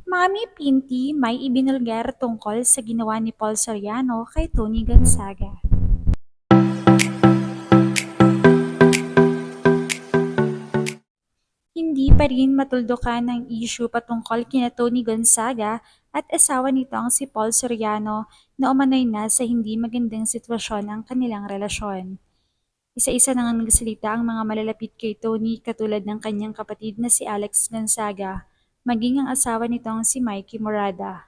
Mami Pinti may ibinulgar tungkol sa ginawa ni Paul Soriano kay Tony Gonzaga. Hindi pa rin matuldukan ng issue patungkol kina Tony Gonzaga at asawa nitong si Paul Soriano na umano'y nasa hindi magandang sitwasyon ang kanilang relasyon. Isa-isa na nga nagsalita ang mga malalapit kay Tony katulad ng kanyang kapatid na si Alex Gonzaga, maging ang asawa nitong si Mikey Morada.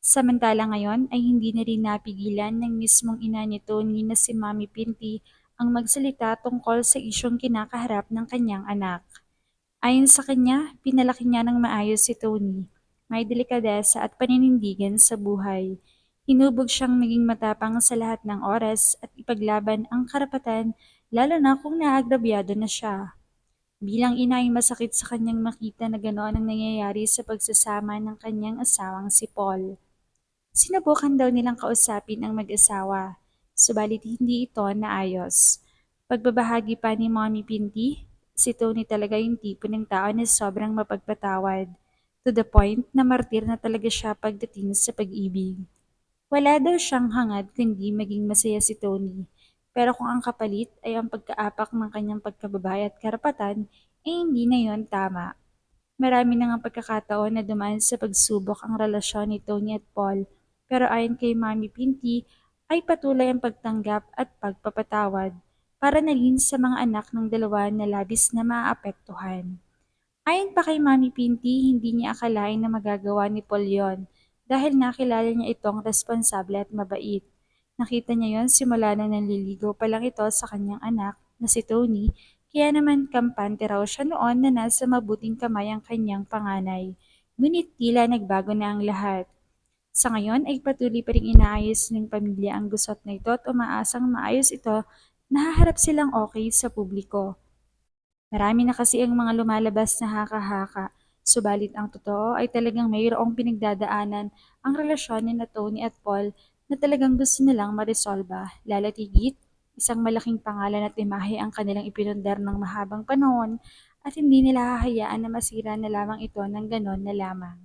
Samantala ngayon ay hindi na rin napigilan ng mismong ina ni Tony na si Mami Pinti ang magsalita tungkol sa isyong kinakaharap ng kanyang anak. Ayon sa kanya, pinalaki niya ng maayos si Tony. May delikadesa at paninindigan sa buhay. Hinubog siyang maging matapang sa lahat ng oras at ipaglaban ang karapatan lalo na kung naagrabyado na siya. Bilang ina ay masakit sa kanyang makita na ganoon ang nangyayari sa pagsasama ng kanyang asawang si Paul. Sinubukan daw nilang kausapin ang mag-asawa, subalit hindi ito naayos. Pagbabahagi pa ni Mommy Pinti, si Tony talaga yung tipo ng tao na sobrang mapagpatawad, to the point na martir na talaga siya pagdating sa pag-ibig. Wala daw siyang hangad kundi maging masaya si Tony, pero kung ang kapalit ay ang pagkaapak ng kanyang pagkababae at karapatan, eh hindi na yon tama. Marami na ngang pagkakataon na dumaan sa pagsubok ang relasyon ni Tony at Paul, pero ayon kay Mami Pinti ay patuloy ang pagtanggap at pagpapatawad para na rin sa mga anak ng dalawa na labis na maapektuhan. Ayon pa kay Mami Pinti, hindi niya akalain na magagawa ni Paul yon dahil nakilala niya itong responsable at mabait. Nakita niya yon simula na nanliligaw pa lang ito sa kanyang anak na si Tony, kaya naman kampante raw siya noon na nasa mabuting kamay ang kanyang panganay. Ngunit tila nagbago na ang lahat. Sa ngayon ay patuloy pa ring inaayos ng pamilya ang gusot na ito at umaasang maayos ito, nahaharap silang okay sa publiko. Marami na kasi ang mga lumalabas na haka-haka, subalit ang totoo ay talagang mayroong pinagdadaanan ang relasyon ni na Tony at Paul na talagang gusto nilang maresolba, lalo't higit, isang malaking pangalan at imahe ang kanilang ipinundar ng mahabang panahon at hindi nila hahayaan na masira na lamang ito ng ganon na lamang.